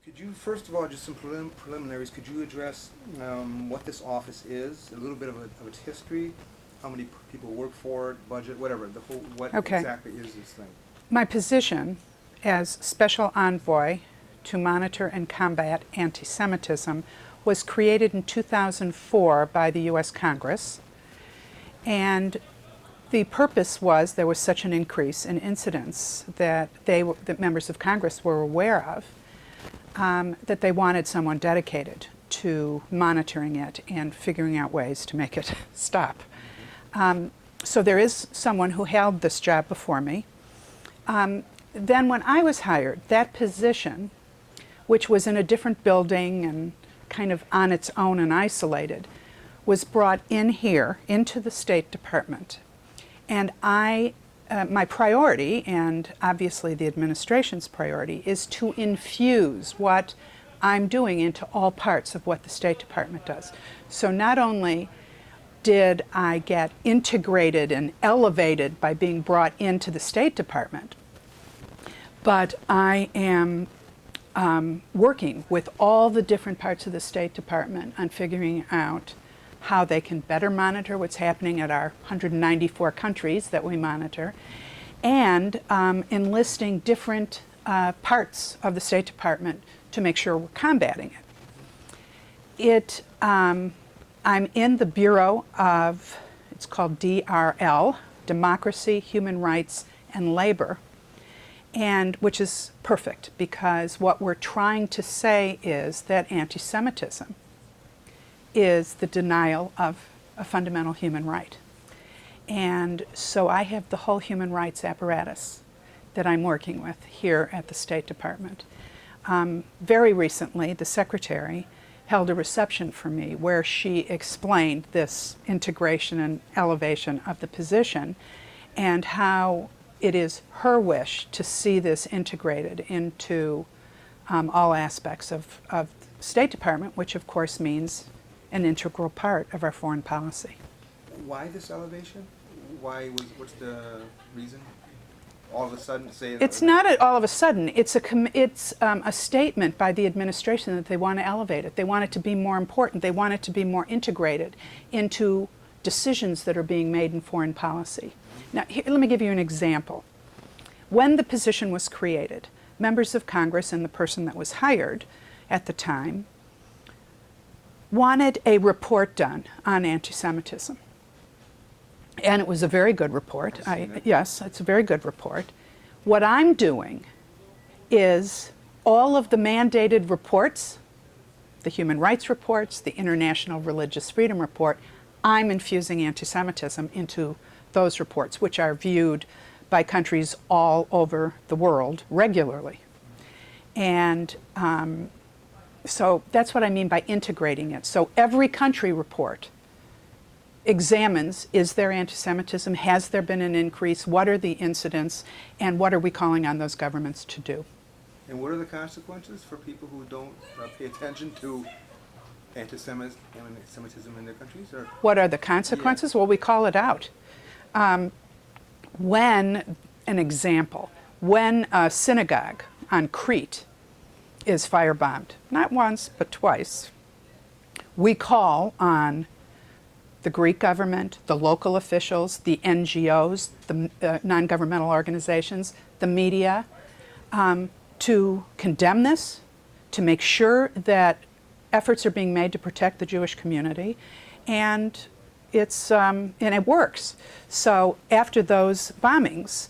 Could you, first of all, just some preliminaries, could you address what this office is, a little bit of its history, how many people work for it, budget, whatever, the whole, what Okay. exactly is this thing? My position as Special Envoy to Monitor and Combat Antisemitism was created in 2004 by the U.S. Congress, and the purpose was there was such an increase in incidents that that members of Congress were aware of, that they wanted someone dedicated to monitoring it and figuring out ways to make it stop. So there is someone who held this job before me. Then when I was hired, that position, which was in a different building and kind of on its own and isolated, was brought in here into the State Department. And my priority, and obviously the administration's priority, is to infuse what I'm doing into all parts of what the State Department does. So not only did I get integrated and elevated by being brought into the State Department, but I am working with all the different parts of the State Department on figuring out how they can better monitor what's happening at our 194 countries that we monitor, and enlisting different parts of the State Department to make sure we're combating it. I'm in the Bureau of, it's called DRL, Democracy, Human Rights, and Labor, and which is perfect because what we're trying to say is that anti-Semitism is the denial of a fundamental human right. And so I have the whole human rights apparatus that I'm working with here at the State Department. Very recently, the Secretary held a reception for me where she explained this integration and elevation of the position and how it is her wish to see this integrated into all aspects of the State Department, which of course means an integral part of our foreign policy. Why this elevation? What's the reason? All of a sudden say It's not all of a sudden. It's a statement by the administration that they want to elevate it. They want it to be more important. They want it to be more integrated into decisions that are being made in foreign policy. Now, here, let me give you an example. When the position was created, members of Congress and the person that was hired at the time wanted a report done on anti-Semitism. And it was a very good report. Yes, it's a very good report. What I'm doing is all of the mandated reports, the human rights reports, the International Religious Freedom Report, I'm infusing anti-Semitism into those reports, which are viewed by countries all over the world regularly. And so that's what I mean by integrating it. So every country report examines, is there anti-Semitism? Has there been an increase? What are the incidents? And what are we calling on those governments to do? And what are the consequences for people who don't pay attention to anti-Semitism in their countries? Or? What are the consequences? Yeah. Well, we call it out. When a synagogue on Crete is firebombed, not once, but twice, we call on the Greek government, the local officials, the NGOs, the non-governmental organizations, the media, to condemn this, to make sure that efforts are being made to protect the Jewish community, and it works. So after those bombings,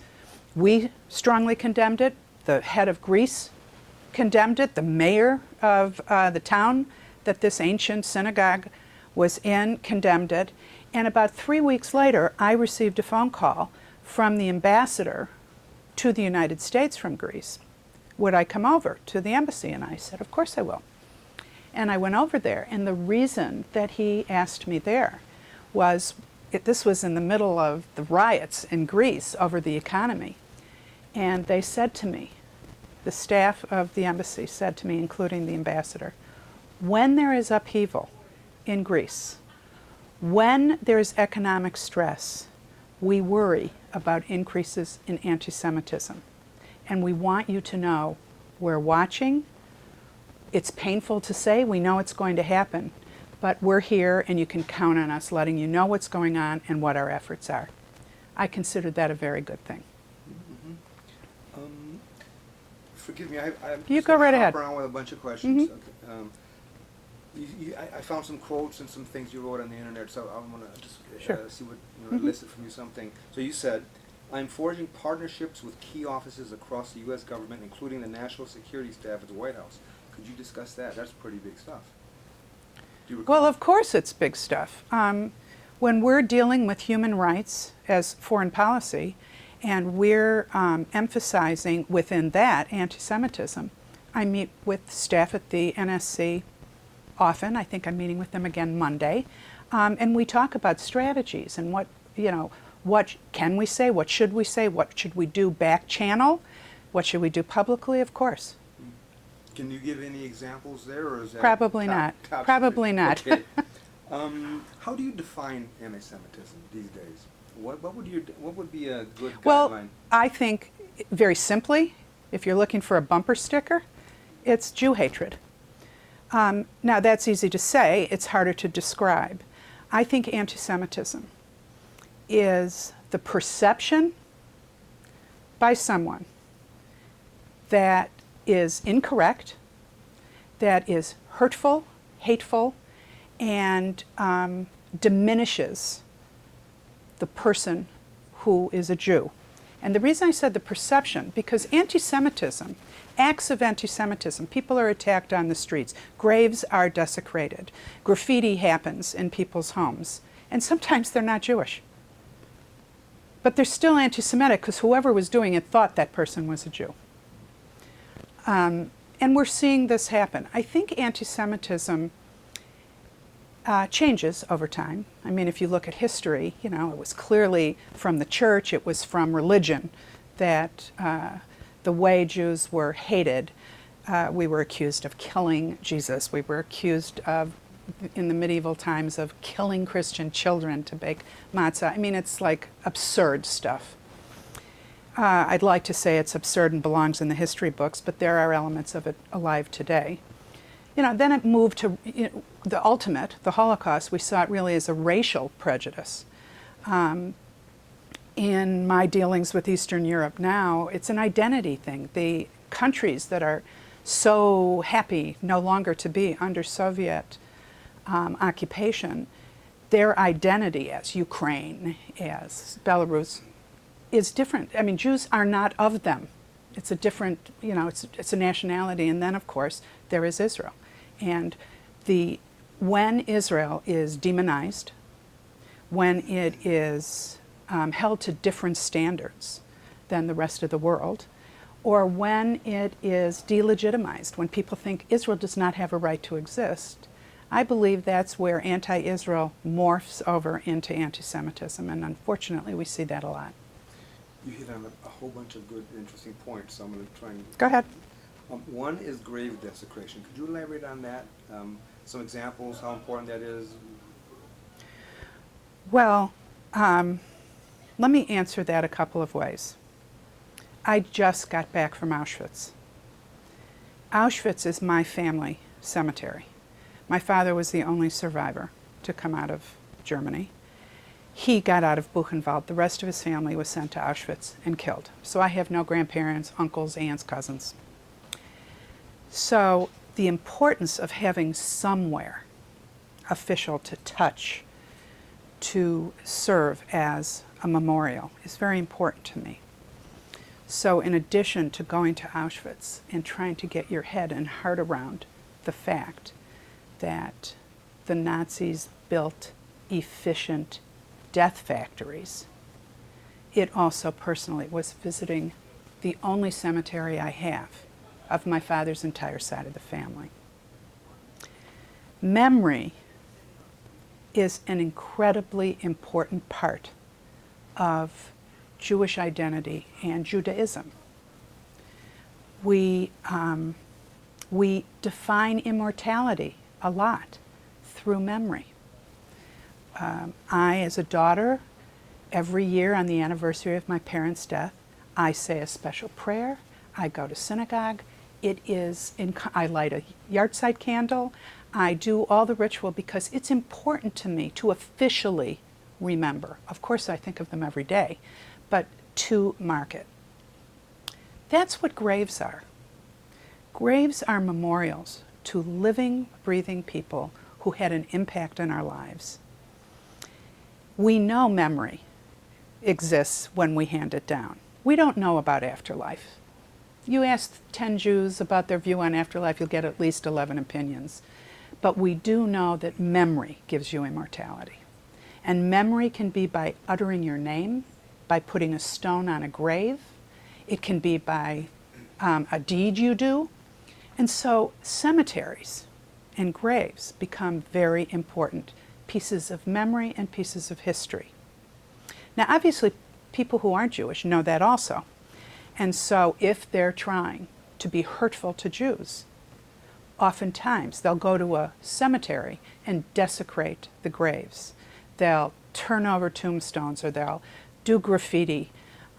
we strongly condemned it. The head of Greece condemned it. The mayor of the town that this ancient synagogue was in condemned it. And about 3 weeks later, I received a phone call from the ambassador to the United States from Greece. Would I come over to the embassy? And I said, of course I will. And I went over there. And the reason that he asked me there was, this was in the middle of the riots in Greece over the economy. And they said to me, the staff of the embassy said to me, including the ambassador, when there is upheaval in Greece, when there is economic stress, we worry about increases in anti-Semitism. And we want you to know we're watching, It's painful to say, we know it's going to happen, but we're here and you can count on us letting you know what's going on and what our efforts are. I consider that a very good thing. Forgive me, I'm You just go gonna right hop ahead. around with a bunch of questions. Okay. I found some quotes and some things you wrote on the internet, so I want to just Sure. see what, elicit from you something. So you said, I'm forging partnerships with key offices across the U.S. government, including the national security staff at the White House. Could you discuss that? That's pretty big stuff. Do you recall? Well, of course it's big stuff. When we're dealing with human rights as foreign policy, and we're emphasizing within that anti-Semitism, I meet with staff at the NSC often. I think I'm meeting with them again Monday. And we talk about strategies and what can we say, what should we say, what should we do back channel, what should we do publicly, of course. Can you give any examples there, or is that Probably not. top Probably secret? not. Okay. How do you define anti-Semitism these days? What would be a good Well, guideline? I think very simply, if you're looking for a bumper sticker, it's Jew hatred. Now that's easy to say, it's harder to describe. I think anti-Semitism is the perception by someone that is incorrect, that is hurtful, hateful, and diminishes the person who is a Jew. And the reason I said the perception, because anti-Semitism, acts of anti-Semitism, people are attacked on the streets, graves are desecrated, graffiti happens in people's homes, and sometimes they're not Jewish. But they're still anti-Semitic because whoever was doing it thought that person was a Jew. And we're seeing this happen. I think anti-Semitism changes over time. I mean, if you look at history, it was clearly from the church, it was from religion that the way Jews were hated. We were accused of killing Jesus. We were accused of, in the medieval times, of killing Christian children to bake matzah. I mean, it's like absurd stuff. I'd like to say it's absurd and belongs in the history books, but there are elements of it alive today. Then it moved to the ultimate, the Holocaust. We saw it really as a racial prejudice. In my dealings with Eastern Europe now, it's an identity thing. The countries that are so happy no longer to be under Soviet occupation, their identity as Ukraine, as Belarus, is different. I mean, Jews are not of them. It's a different, it's a nationality. And then, of course, there is Israel. And when Israel is demonized, when it is held to different standards than the rest of the world, or when it is delegitimized, when people think Israel does not have a right to exist, I believe that's where anti-Israel morphs over into anti-Semitism, and unfortunately we see that a lot. You hit on a whole bunch of good, interesting points, so I'm going to try and... Go ahead. One is grave desecration. Could you elaborate on that? Some examples, how important that is? Well, let me answer that a couple of ways. I just got back from Auschwitz. Auschwitz is my family cemetery. My father was the only survivor to come out of Germany. He got out of Buchenwald. The rest of his family was sent to Auschwitz and killed. So I have no grandparents, uncles, aunts, cousins. So the importance of having somewhere official to touch, to serve as a memorial is very important to me. So in addition to going to Auschwitz and trying to get your head and heart around the fact that the Nazis built efficient death factories, it also personally was visiting the only cemetery I have of my father's entire side of the family. Memory is an incredibly important part of Jewish identity and Judaism. We define immortality a lot through memory. I, as a daughter, every year on the anniversary of my parents' death, I say a special prayer, I go to synagogue, I light a yahrzeit candle. I do all the ritual because it's important to me to officially remember. Of course, I think of them every day, but to mark it. That's what graves are. Graves are memorials to living, breathing people who had an impact on our lives. We know memory exists when we hand it down. We don't know about afterlife. You ask 10 Jews about their view on afterlife, you'll get at least 11 opinions. But we do know that memory gives you immortality. And memory can be by uttering your name, by putting a stone on a grave. It can be by a deed you do. And so cemeteries and graves become very important pieces of memory and pieces of history. Now, obviously, people who aren't Jewish know that also. And so if they're trying to be hurtful to Jews, oftentimes they'll go to a cemetery and desecrate the graves. They'll turn over tombstones or they'll do graffiti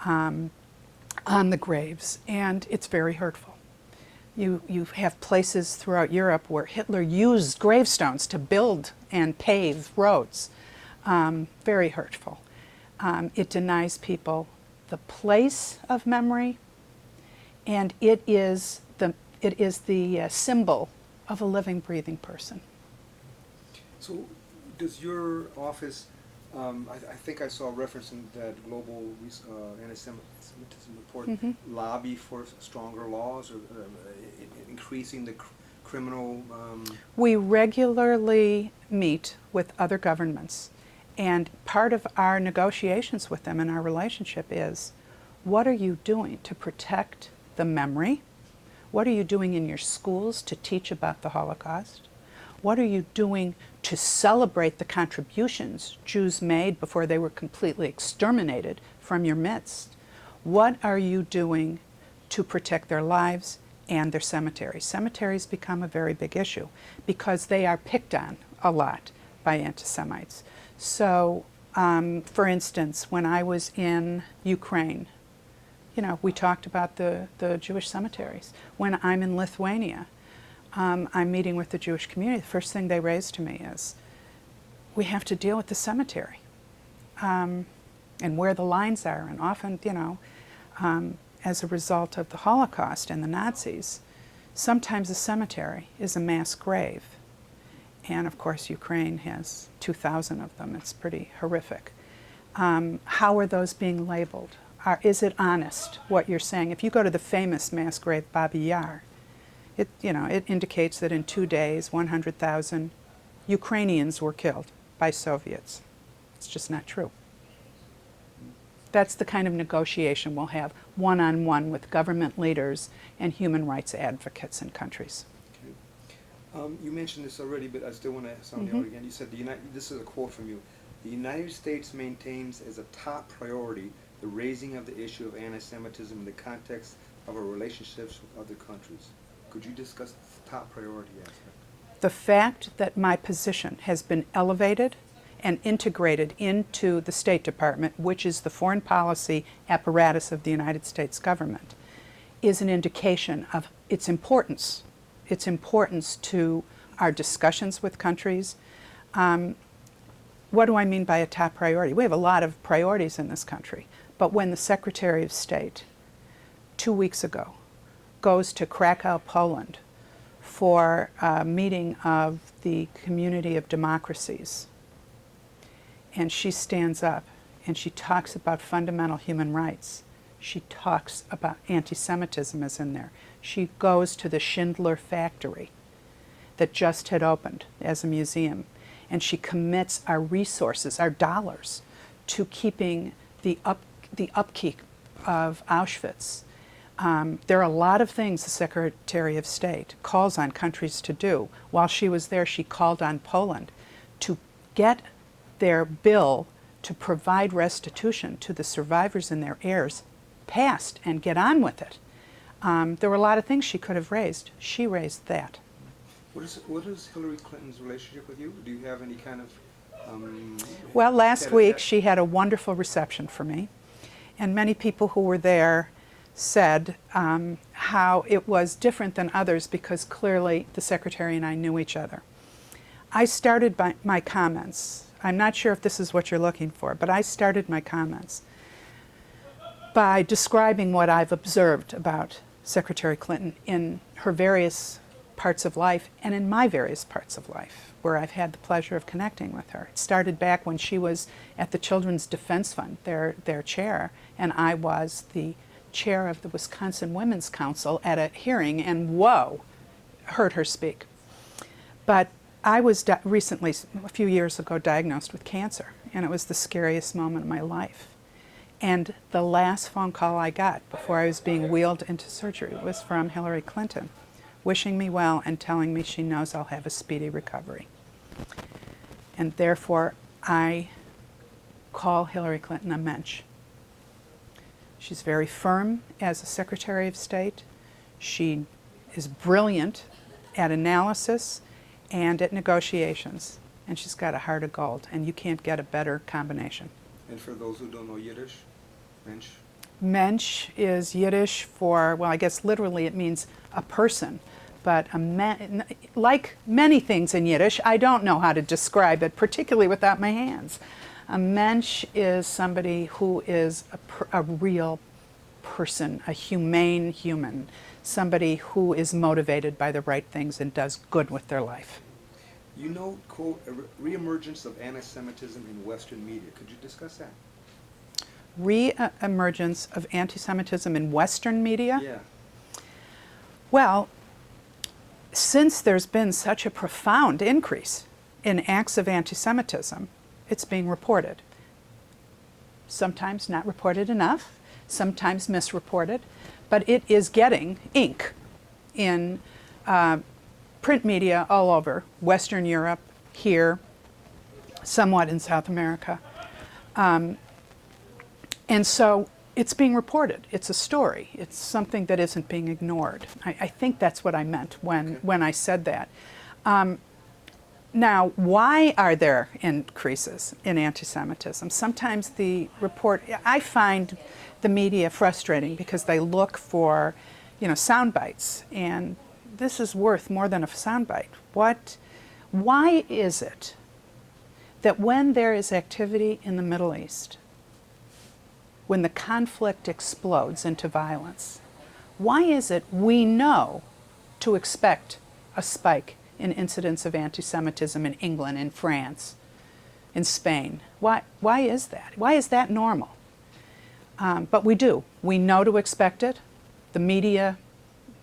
on the graves, and it's very hurtful. You have places throughout Europe where Hitler used gravestones to build and pave roads. Very hurtful. It denies people the place of memory, and it is the symbol of a living, breathing person. So, does your office? I think I saw a reference in that global anti-Semitism report. Lobby for stronger laws or increasing the criminal. We regularly meet with other governments. And part of our negotiations with them and our relationship is, what are you doing to protect the memory? What are you doing in your schools to teach about the Holocaust? What are you doing to celebrate the contributions Jews made before they were completely exterminated from your midst? What are you doing to protect their lives and their cemeteries? Cemeteries become a very big issue because they are picked on a lot by anti-Semites. So, for instance, when I was in Ukraine, we talked about the Jewish cemeteries. When I'm in Lithuania, I'm meeting with the Jewish community. The first thing they raise to me is, we have to deal with the cemetery and where the lines are. And often, as a result of the Holocaust and the Nazis, sometimes a cemetery is a mass grave. And of course, Ukraine has 2,000 of them. It's pretty horrific. How are those being labeled? Is it honest, what you're saying? If you go to the famous mass grave Babi Yar, it indicates that in 2 days, 100,000 Ukrainians were killed by Soviets. It's just not true. That's the kind of negotiation we'll have one-on-one with government leaders and human rights advocates in countries. You mentioned this already, but I still want to sound it out again. You said, this is a quote from you, "The United States maintains as a top priority the raising of the issue of anti-Semitism in the context of our relationships with other countries." Could you discuss the top priority aspect? The fact that my position has been elevated and integrated into the State Department, which is the foreign policy apparatus of the United States government, is an indication of its importance to our discussions with countries. What do I mean by a top priority? We have a lot of priorities in this country, but when the Secretary of State 2 weeks ago goes to Krakow, Poland for a meeting of the Community of Democracies, and she stands up and she talks about fundamental human rights, she talks about anti-Semitism is in there. She goes to the Schindler factory that just had opened as a museum, and she commits our resources, our dollars, to keeping the upkeep of Auschwitz. There are a lot of things the Secretary of State calls on countries to do. While she was there, she called on Poland to get their bill to provide restitution to the survivors and their heirs passed and get on with it. There were a lot of things she could have raised. She raised that. What is Hillary Clinton's relationship with you? Do you have any kind of... Well, last week she had a wonderful reception for me, and many people who were there said how it was different than others because clearly the secretary and I knew each other. I started my comments. I'm not sure if this is what you're looking for, but I started my comments by describing what I've observed about Secretary Clinton in her various parts of life and in my various parts of life, where I've had the pleasure of connecting with her. It started back when she was at the Children's Defense Fund, their chair, and I was the chair of the Wisconsin Women's Council at a hearing, and whoa, heard her speak. But I was recently, a few years ago, diagnosed with cancer, and it was the scariest moment of my life. And the last phone call I got before I was being wheeled into surgery was from Hillary Clinton, wishing me well and telling me she knows I'll have a speedy recovery. And therefore, I call Hillary Clinton a mensch. She's very firm as a Secretary of State. She is brilliant at analysis and at negotiations. And she's got a heart of gold, and you can't get a better combination. And for those who don't know Yiddish, Mensch? Mensch is Yiddish for, well, I guess literally it means a person. But like many things in Yiddish, I don't know how to describe it, particularly without my hands. A mensch is somebody who is a real person, a humane human, somebody who is motivated by the right things and does good with their life. You know, quote, a reemergence of anti-Semitism in Western media. Could you discuss that? Re-emergence of anti-Semitism in Western media? Yeah. Well, since there's been such a profound increase in acts of anti-Semitism, it's being reported. Sometimes not reported enough, sometimes misreported, but it is getting ink in print media all over, Western Europe, here, somewhat in South America. And so it's being reported. It's a story. It's something that isn't being ignored. I think that's what I meant when I said that. Now, why are there increases in anti-Semitism? Sometimes I find the media frustrating because they look for, sound bites, and this is worth more than a sound bite. Why is it that when there is activity in the Middle East, when the conflict explodes into violence, why is it we know to expect a spike in incidents of anti-Semitism in England, in France, in Spain? Why is that? Why is that normal? But we do. We know to expect it. The media,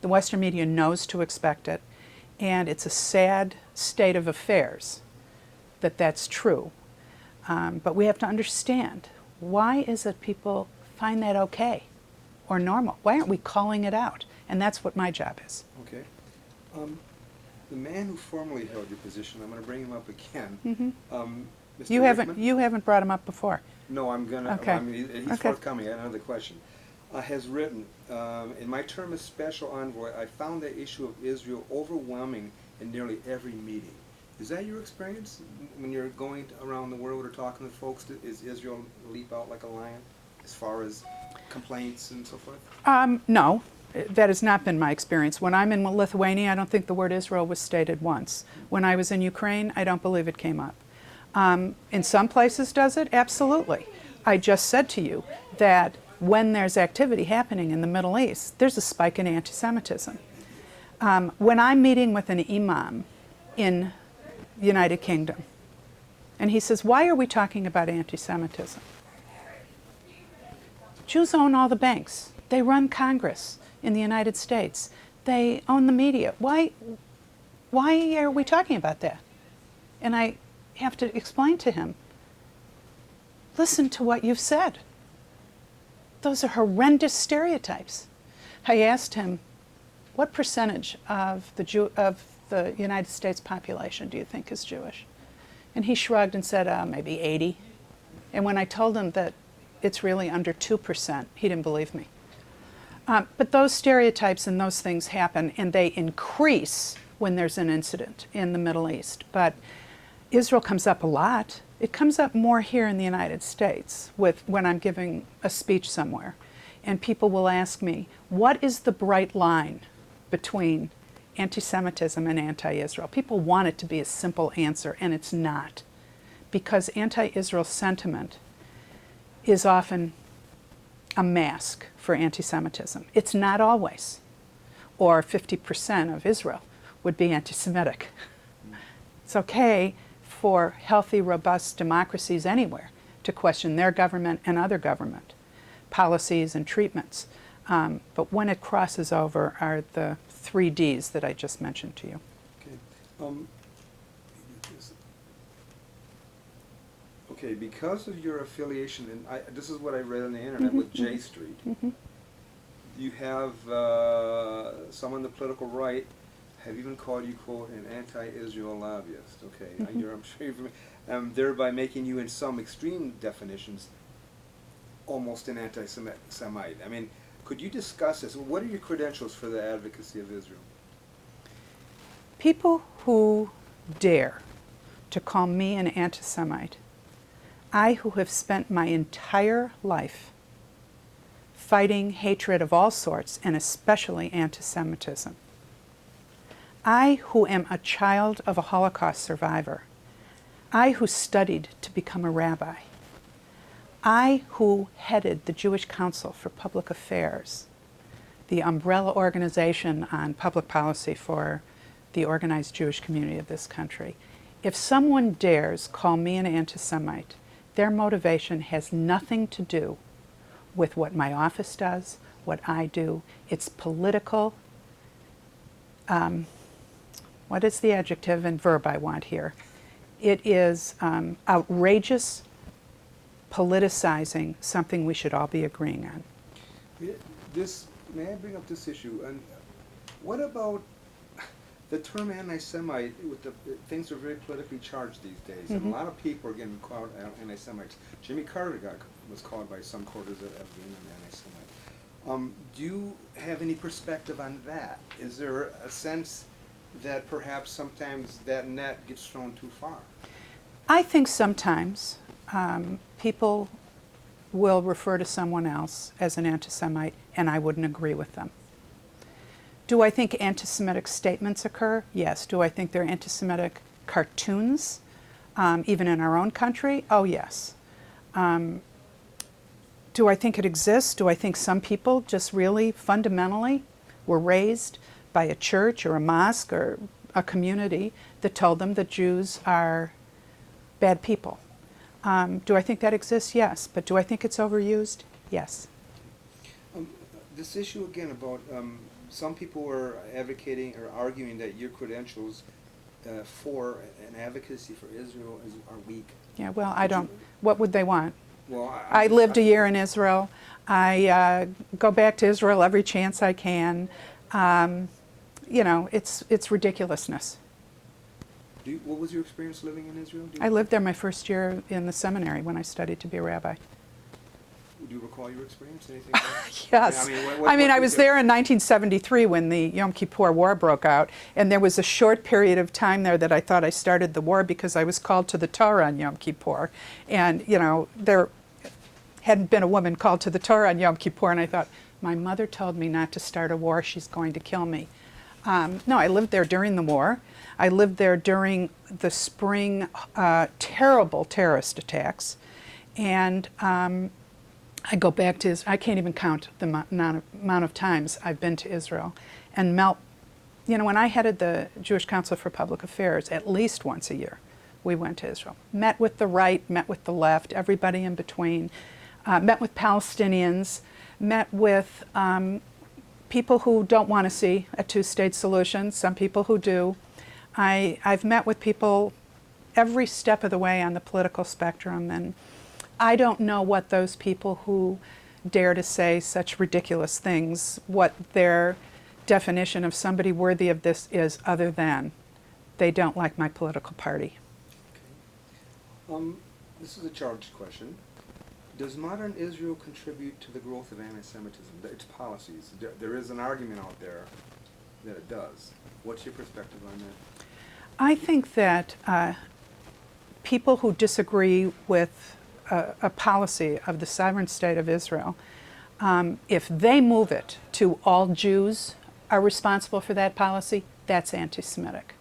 the Western media knows to expect it. And it's a sad state of affairs that that's true. But we have to understand, why is it people find that okay or normal? Why aren't we calling it out? And that's what my job is. Okay. The man who formerly held your position, I'm going to bring him up again. Mm-hmm. Mr. You haven't brought him up before. No, I'm going to. Okay. He's Okay. forthcoming. I have another question. Has written, in my term as special envoy, I found the issue of Israel overwhelming in nearly every meeting. Is that your experience when you're going around the world or talking to folks? Is Israel leap out like a lion as far as complaints and so forth? No, that has not been my experience. When I'm in Lithuania, I don't think the word Israel was stated once. When I was in Ukraine, I don't believe it came up. In some places, does it? Absolutely. I just said to you that when there's activity happening in the Middle East, there's a spike in anti-Semitism. When I'm meeting with an imam in the United Kingdom, and he says, why are we talking about anti-Semitism? Jews own all the banks. They run Congress in the United States. They own the media. Why are we talking about that? And I have to explain to him, listen to what you've said. Those are horrendous stereotypes. I asked him, what percentage of the United States population do you think is Jewish? And he shrugged and said, maybe 80. And when I told him that it's really under 2%, he didn't believe me. But those stereotypes and those things happen, and they increase when there's an incident in the Middle East. But Israel comes up a lot. It comes up more here in the United States when I'm giving a speech somewhere. and people will ask me, what is the bright line between anti-Semitism and anti-Israel? People want it to be a simple answer, and it's not, because anti-Israel sentiment is often a mask for anti-Semitism. It's not always. Or 50% of Israel would be anti-Semitic. It's okay for healthy, robust democracies anywhere to question their government and other government policies and treatments. But when it crosses over are the 3 Ds that I just mentioned to you. Okay. Okay, because of your affiliation, and this is what I read on the internet with J Street, you have some on the political right have even called you, quote, an anti-Israel lobbyist, okay? I'm sure you're familiar, thereby making you, in some extreme definitions, almost an anti-Semite. I mean, could you discuss this? What are your credentials for the advocacy of Israel? People who dare to call me an anti-Semite, I who have spent my entire life fighting hatred of all sorts, and especially anti-Semitism, I who am a child of a Holocaust survivor, I who studied to become a rabbi, I who headed the Jewish Council for Public Affairs, the umbrella organization on public policy for the organized Jewish community of this country. If someone dares call me an anti-Semite, their motivation has nothing to do with what my office does, what I do. It's political. What is the adjective and verb I want here? It is outrageous politicizing something we should all be agreeing on. May I bring up this issue? And what about the term anti-Semite? Things are very politically charged these days, and a lot of people are getting called anti-Semites. Jimmy Carter was called by some quarters of being an anti-Semite. Do you have any perspective on that? Is there a sense that perhaps sometimes that net gets thrown too far? I think sometimes people will refer to someone else as an anti-Semite, and I wouldn't agree with them. Do I think anti-Semitic statements occur? Yes. Do I think there are anti-Semitic cartoons, even in our own country? Oh, yes. Do I think it exists? Do I think some people just really fundamentally were raised by a church or a mosque or a community that told them that Jews are bad people? Do I think that exists? Yes. But do I think it's overused? Yes. This issue again about some people are advocating or arguing that your credentials for an advocacy for Israel are weak. Yeah, well, I don't. What would they want? Well, I lived a year in Israel. I go back to Israel every chance I can. You know, it's ridiculousness. What was your experience living in Israel? I lived there my first year in the seminary when I studied to be a rabbi. Do you recall your experience? Anything? Yes. I was there in 1973 when the Yom Kippur War broke out, and there was a short period of time there that I thought I started the war because I was called to the Torah on Yom Kippur. And, you know, there hadn't been a woman called to the Torah on Yom Kippur, and I thought, my mother told me not to start a war, she's going to kill me. No, I lived there during the war. I lived there during the spring terrible terrorist attacks. And I go back to I can't even count the amount of times I've been to Israel and you know, when I headed the Jewish Council for Public Affairs, at least once a year, we went to Israel. Met with the right, met with the left, everybody in between, met with Palestinians, met with people who don't want to see a two-state solution, some people who do. I've met with people every step of the way on the political spectrum, and I don't know what those people who dare to say such ridiculous things, what their definition of somebody worthy of this is, other than they don't like my political party. Okay. This is a charged question. Does modern Israel contribute to the growth of anti-Semitism, its policies? There is an argument out there that it does. What's your perspective on that? I think that people who disagree with a policy of the sovereign state of Israel If they move it to all Jews are responsible for that policy, that's anti-Semitic.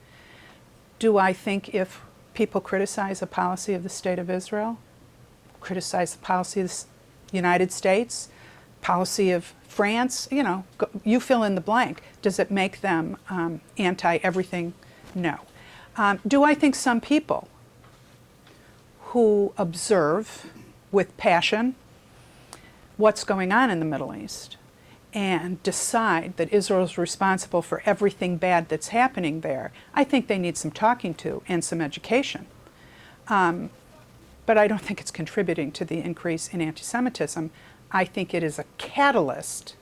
Do I think if people criticize a policy of the State of Israel, criticize the policy of the United States, policy of France, you fill in the blank, does it make them anti-everything? No. Do I think some people who observe with passion what's going on in the Middle East and decide that Israel is responsible for everything bad that's happening there, I think they need some talking to and some education. But I don't think it's contributing to the increase in anti-Semitism. I think it is a catalyst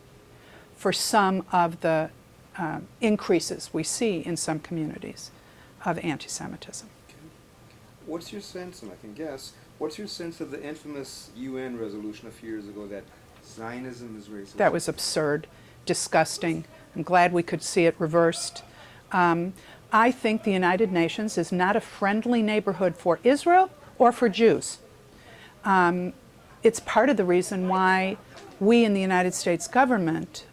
for some of the increases we see in some communities of anti-Semitism. Okay. What's your sense, and I can guess, what's your sense of the infamous UN resolution a few years ago that Zionism is racist? That was absurd, disgusting. I'm glad we could see it reversed. I think the United Nations is not a friendly neighborhood for Israel or for Jews. It's part of the reason why we in the United States government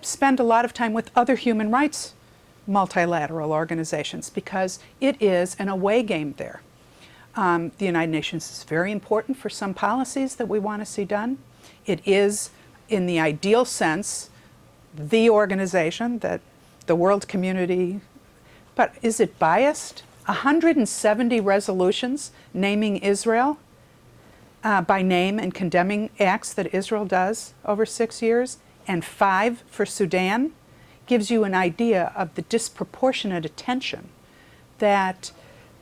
spend a lot of time with other human rights multilateral organizations, because it is an away game there. The United Nations is very important for some policies that we want to see done. It is, in the ideal sense, the organization that the world community, but is it biased? 170 resolutions naming Israel by name and condemning acts that Israel does over 6 years, and 5 for Sudan, gives you an idea of the disproportionate attention that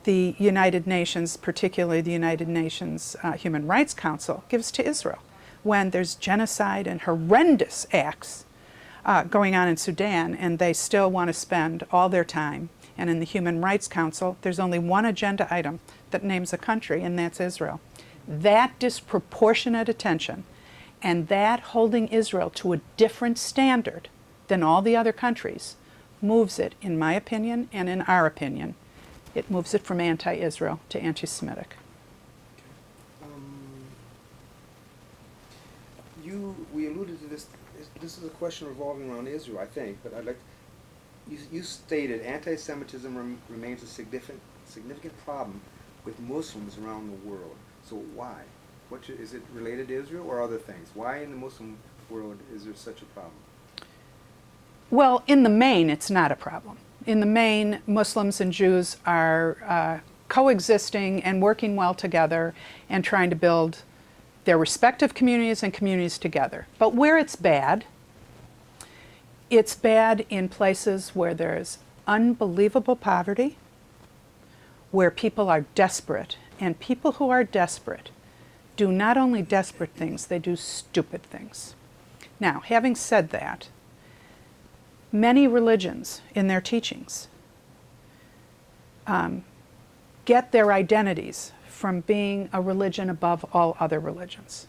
the United Nations, particularly the United Nations Human Rights Council, gives to Israel when there's genocide and horrendous acts going on in Sudan, and they still want to spend all their time. And in the Human Rights Council, there's only one agenda item that names a country, and that's Israel. That disproportionate attention and that holding Israel to a different standard than all the other countries moves it, in my opinion and in our opinion, it moves it from anti-Israel to anti-Semitic. We alluded to this. This is a question revolving around Israel, I think, but I'd like. You stated anti-Semitism remains a significant problem with Muslims around the world. So why? Is it related to Israel or other things? Why in the Muslim world is there such a problem? Well, in the main, it's not a problem. In the main, Muslims and Jews are coexisting and working well together and trying to build their respective communities and communities together. But where it's bad in places where there's unbelievable poverty, where people are desperate, and people who are desperate do not only desperate things, they do stupid things. Now, having said that, many religions in their teachings get their identities from being a religion above all other religions.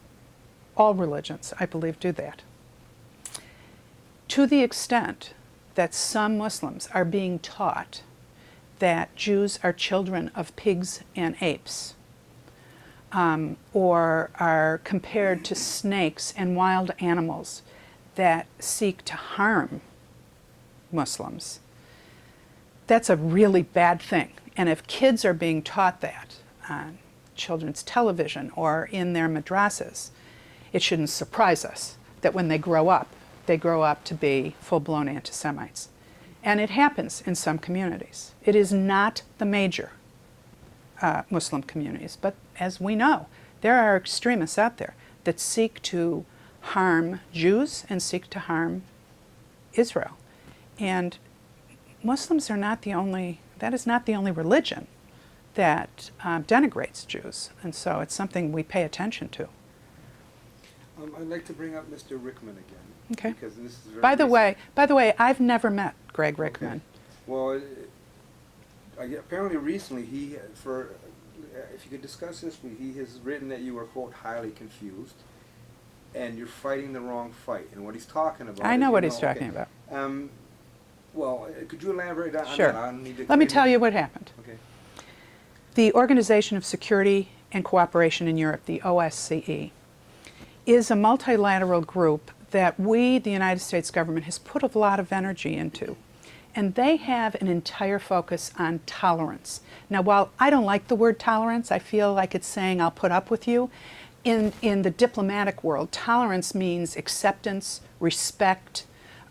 All religions, I believe, do that. To the extent that some Muslims are being taught that Jews are children of pigs and apes, or are compared to snakes and wild animals that seek to harm Muslims, that's a really bad thing. And if kids are being taught that on children's television or in their madrasas, it shouldn't surprise us that when they grow up to be full-blown anti-Semites. And it happens in some communities. It is not the major Muslim communities, but as we know, there are extremists out there that seek to harm Jews and seek to harm Israel. And Muslims are not the only, that is not the only religion that denigrates Jews, and so it's something we pay attention to. I'd like to bring up Mr. Rickman again. Okay. Because this is very By the recent. way, I've never met Greg Rickman. Okay. Well, apparently recently if you could discuss this, he has written that you were, quote, highly confused, and you're fighting the wrong fight. And what he's talking about. I know what he's talking about. Well, could you elaborate on Sure. that? I don't need to. Let me tell you what happened. Okay. The Organization of Security and Cooperation in Europe, the OSCE, is a multilateral group that we, the United States government, has put a lot of energy into. And they have an entire focus on tolerance. Now, while I don't like the word tolerance, I feel like it's saying I'll put up with you. In the diplomatic world, tolerance means acceptance, respect,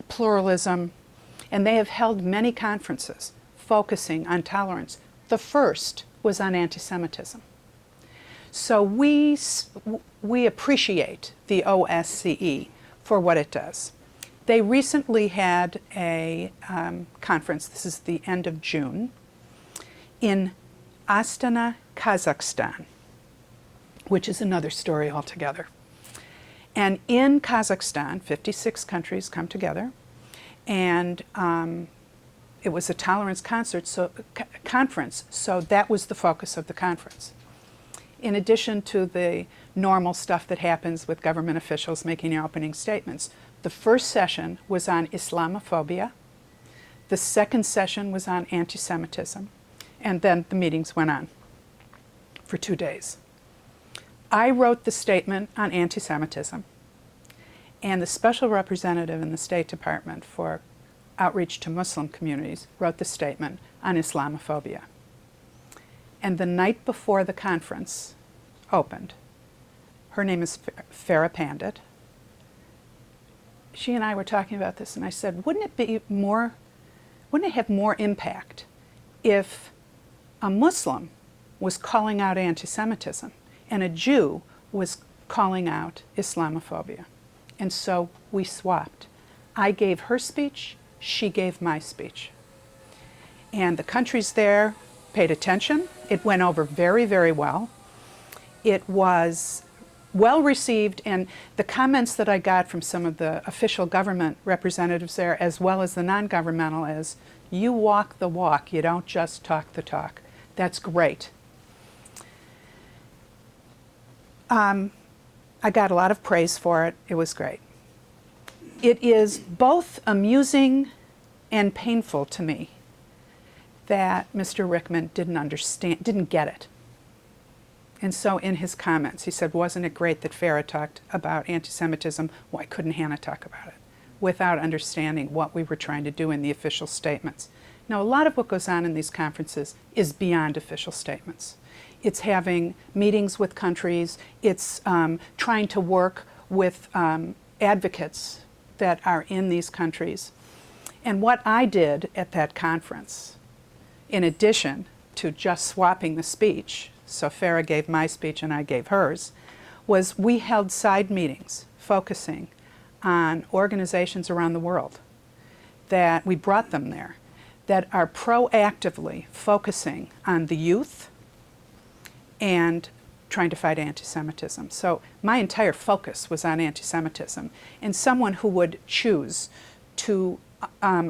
pluralism, and they have held many conferences focusing on tolerance. The first was on anti-Semitism. So we appreciate the OSCE for what it does. They recently had a conference, this is the end of June, in Astana, Kazakhstan, which is another story altogether. And in Kazakhstan, 56 countries come together, and it was a tolerance conference, so that was the focus of the conference. In addition to the normal stuff that happens with government officials making their opening statements, the first session was on Islamophobia, the second session was on anti-Semitism, and then the meetings went on for 2 days. I wrote the statement on anti-Semitism, and the special representative in the State Department for outreach to Muslim communities wrote the statement on Islamophobia. And the night before the conference opened, her name is Farah Pandit, she and I were talking about this, and I said, wouldn't it have more impact if a Muslim was calling out anti-Semitism and a Jew was calling out Islamophobia? And so we swapped. I gave her speech, she gave my speech. And the countries there paid attention. It went over very, very well. It was well received, and the comments that I got from some of the official government representatives there, as well as the non-governmental, is, you walk the walk, you don't just talk the talk. That's great. I got a lot of praise for it. It was great. It is both amusing and painful to me that Mr. Rickman didn't get it. And so in his comments, he said, wasn't it great that Farah talked about anti-Semitism? Why couldn't Hannah talk about it? Without understanding what we were trying to do in the official statements. Now, a lot of what goes on in these conferences is beyond official statements. It's having meetings with countries. It's trying to work with advocates that are in these countries. And what I did at that conference, in addition to just swapping the speech, so Farah gave my speech and I gave hers, was we held side meetings focusing on organizations around the world, that we brought them there, that are proactively focusing on the youth and trying to fight anti-Semitism. So my entire focus was on anti-Semitism, and someone who would choose to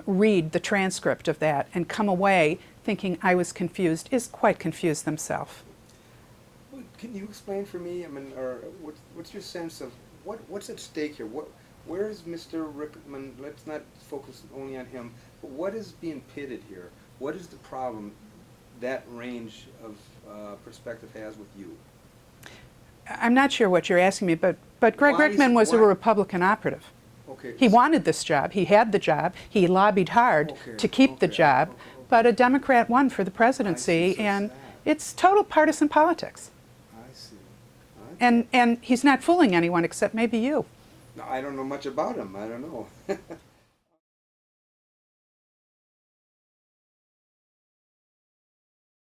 read the transcript of that and come away thinking I was confused is quite confused themselves. Can you explain for me, I mean, or what's your sense of what's at stake here? Where is Mr. Rickman? Let's not focus only on him, but what is being pitted here? What is the problem that range of perspective has with you? I'm not sure what you're asking me, but Greg Rickman was a Republican operative. Okay. He wanted this job. He had the job. He lobbied hard to keep the job, but a Democrat won for the presidency, and it's total partisan politics. I see. And he's not fooling anyone except maybe you. No, I don't know much about him. I don't know.